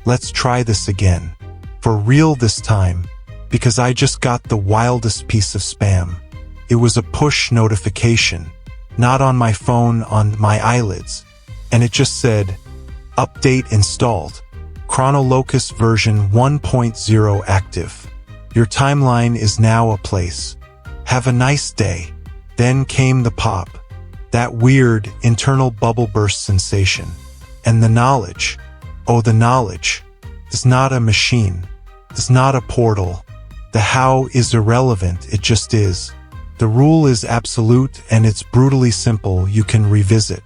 Let's try this again. For real this time, because I just got the wildest piece of spam. It was a push notification, not on my phone, on my eyelids. And it just said, Update installed. Chronolocus version 1.0 active. Your timeline is now a place. Have a nice day. Then came the pop. That weird, internal bubble burst sensation. And the knowledge. Oh, the knowledge. It's not a machine. It's not a portal. The how is irrelevant, it just is. The rule is absolute and it's brutally simple. You can revisit.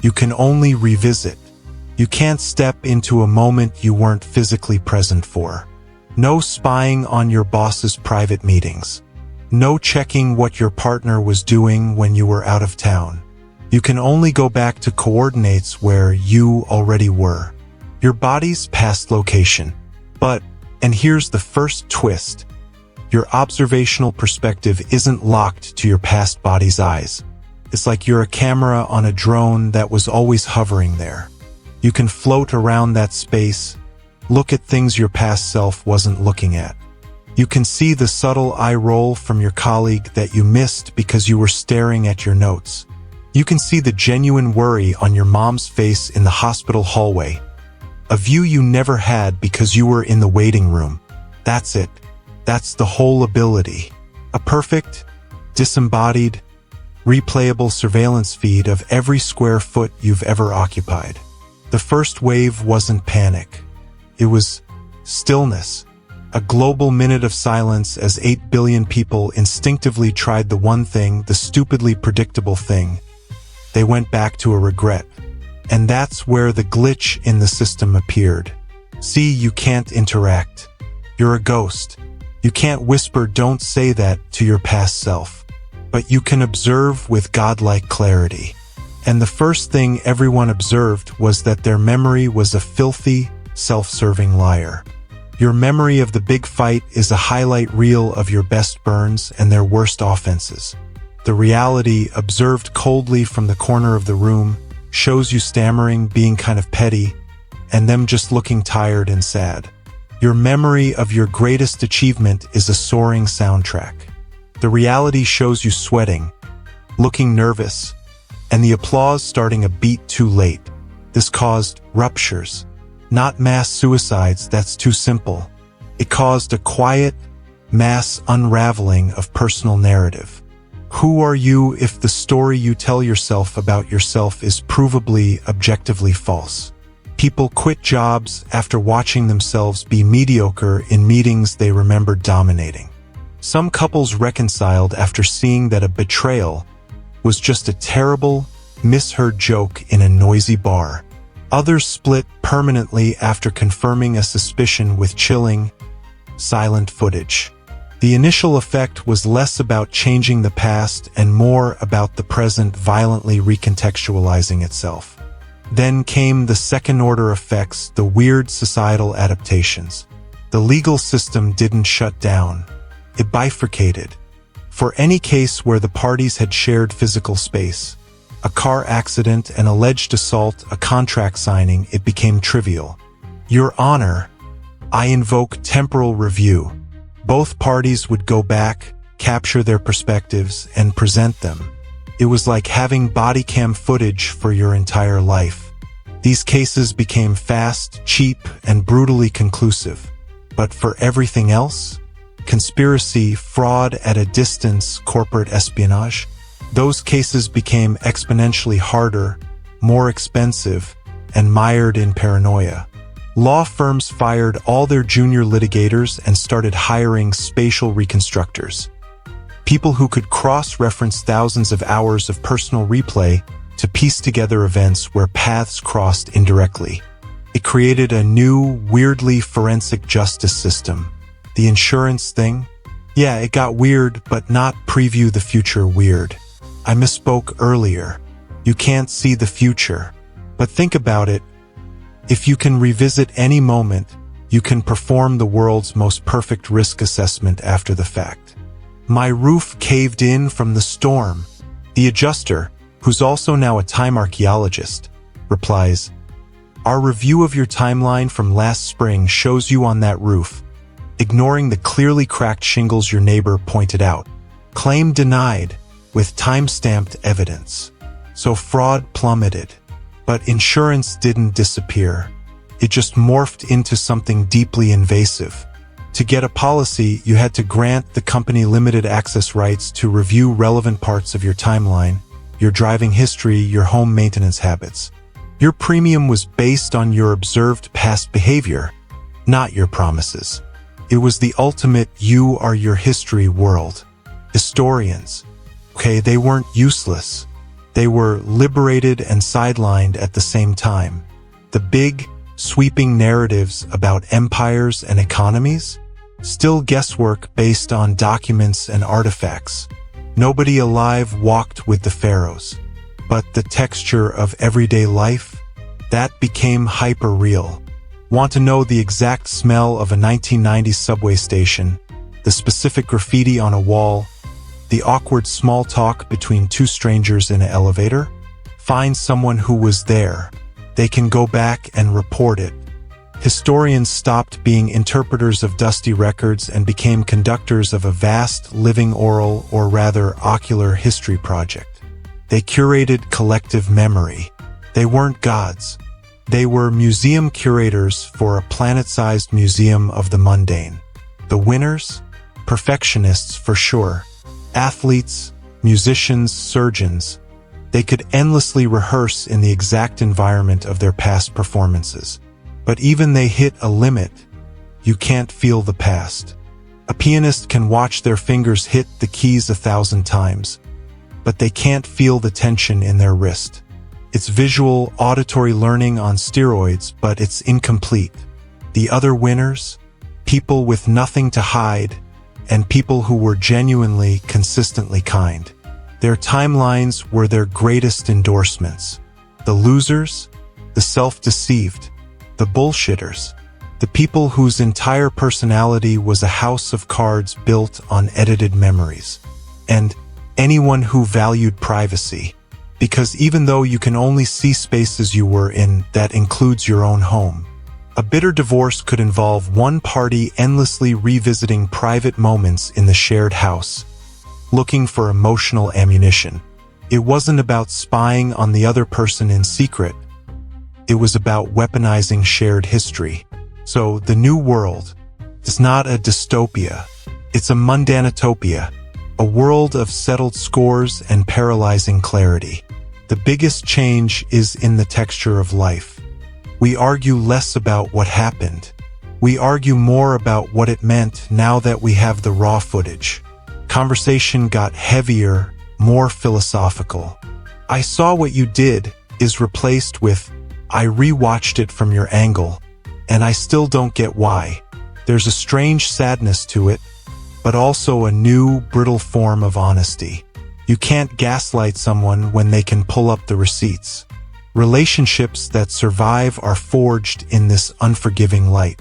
You can only revisit. You can't step into a moment you weren't physically present for. No spying on your boss's private meetings. No checking what your partner was doing when you were out of town. You can only go back to coordinates where you already were. Your body's past location. But, and here's the first twist, your observational perspective isn't locked to your past body's eyes. It's like you're a camera on a drone that was always hovering there. You can float around that space, look at things your past self wasn't looking at. You can see the subtle eye roll from your colleague that you missed because you were staring at your notes. You can see the genuine worry on your mom's face in the hospital hallway. A view you never had because you were in the waiting room. That's it. That's the whole ability. A perfect, disembodied, replayable surveillance feed of every square foot you've ever occupied. The first wave wasn't panic. It was stillness. A global minute of silence as 8 billion people instinctively tried the one thing, the stupidly predictable thing. They went back to a regret. And that's where the glitch in the system appeared. See, you can't interact. You're a ghost. You can't whisper "don't say that" to your past self. But you can observe with godlike clarity. And the first thing everyone observed was that their memory was a filthy, self-serving liar. Your memory of the big fight is a highlight reel of your best burns and their worst offenses. The reality, observed coldly from the corner of the room, shows you stammering, being kind of petty, and them just looking tired and sad. Your memory of your greatest achievement is a soaring soundtrack. The reality shows you sweating, looking nervous, and the applause starting a beat too late. This caused ruptures, not mass suicides, that's too simple. It caused a quiet, mass unraveling of personal narrative. Who are you if the story you tell yourself about yourself is provably, objectively false? People quit jobs after watching themselves be mediocre in meetings they remembered dominating. Some couples reconciled after seeing that a betrayal was just a terrible, misheard joke in a noisy bar. Others split permanently after confirming a suspicion with chilling, silent footage. The initial effect was less about changing the past and more about the present violently recontextualizing itself. Then came the second-order effects, the weird societal adaptations. The legal system didn't shut down. It bifurcated. For any case where the parties had shared physical space, a car accident, an alleged assault, a contract signing, it became trivial. Your Honor, I invoke temporal review. Both parties would go back, capture their perspectives, and present them. It was like having body cam footage for your entire life. These cases became fast, cheap, and brutally conclusive. But for everything else, conspiracy, fraud at a distance, corporate espionage, those cases became exponentially harder, more expensive, and mired in paranoia. Law firms fired all their junior litigators and started hiring spatial reconstructors. People who could cross-reference thousands of hours of personal replay to piece together events where paths crossed indirectly. It created a new, weirdly forensic justice system. The insurance thing? Yeah, it got weird, but not preview the future weird. I misspoke earlier. You can't see the future. But think about it. If you can revisit any moment, you can perform the world's most perfect risk assessment after the fact. My roof caved in from the storm. The adjuster, who's also now a time archaeologist, replies, Our review of your timeline from last spring shows you on that roof, ignoring the clearly cracked shingles your neighbor pointed out. Claim denied, with time-stamped evidence. So fraud plummeted. But insurance didn't disappear. It just morphed into something deeply invasive. To get a policy, you had to grant the company limited access rights to review relevant parts of your timeline, your driving history, your home maintenance habits. Your premium was based on your observed past behavior, not your promises. It was the ultimate "you are your history" world. Historians, they weren't useless. They were liberated and sidelined at the same time. The big, sweeping narratives about empires and economies? Still guesswork based on documents and artifacts. Nobody alive walked with the pharaohs. But the texture of everyday life? That became hyper-real. Want to know the exact smell of a 1990s subway station, the specific graffiti on a wall, the awkward small talk between two strangers in an elevator? Find someone who was there. They can go back and report it. Historians stopped being interpreters of dusty records and became conductors of a vast, living oral, or rather ocular history project. They curated collective memory. They weren't gods. They were museum curators for a planet-sized museum of the mundane. The winners? Perfectionists for sure. Athletes, musicians, surgeons. They could endlessly rehearse in the exact environment of their past performances. But even they hit a limit. You can't feel the past. A pianist can watch their fingers hit the keys 1,000 times, but they can't feel the tension in their wrist. It's visual, auditory learning on steroids, but it's incomplete. The other winners? People with nothing to hide, and people who were genuinely, consistently kind. Their timelines were their greatest endorsements. The losers? The self-deceived. The bullshitters. The people whose entire personality was a house of cards built on edited memories. And anyone who valued privacy. Because even though you can only see spaces you were in, that includes your own home. A bitter divorce could involve one party endlessly revisiting private moments in the shared house, looking for emotional ammunition. It wasn't about spying on the other person in secret. It was about weaponizing shared history. So the new world is not a dystopia. It's a mundanitopia, a world of settled scores and paralyzing clarity. The biggest change is in the texture of life. We argue less about what happened. We argue more about what it meant now that we have the raw footage. Conversation got heavier, more philosophical. "I saw what you did" is replaced with "I rewatched it from your angle, and I still don't get why." There's a strange sadness to it, but also a new, brittle form of honesty. You can't gaslight someone when they can pull up the receipts. Relationships that survive are forged in this unforgiving light.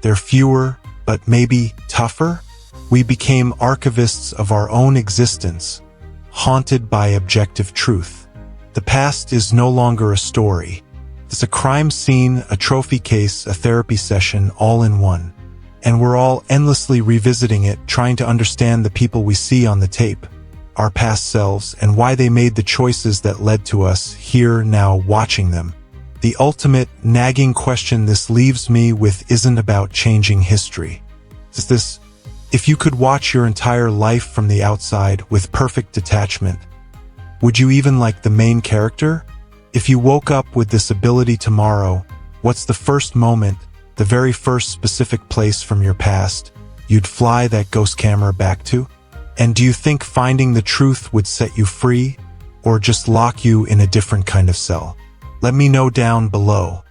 They're fewer, but maybe tougher? We became archivists of our own existence, haunted by objective truth. The past is no longer a story. It's a crime scene, a trophy case, a therapy session, all in one. And we're all endlessly revisiting it, trying to understand the people we see on the tape, our past selves, and why they made the choices that led to us here now watching them. The ultimate nagging question this leaves me with isn't about changing history. It's this: if you could watch your entire life from the outside with perfect detachment, would you even like the main character? If you woke up with this ability tomorrow, what's the first moment, the very first specific place from your past you'd fly that ghost camera back to? And do you think finding the truth would set you free, or just lock you in a different kind of cell? Let me know down below.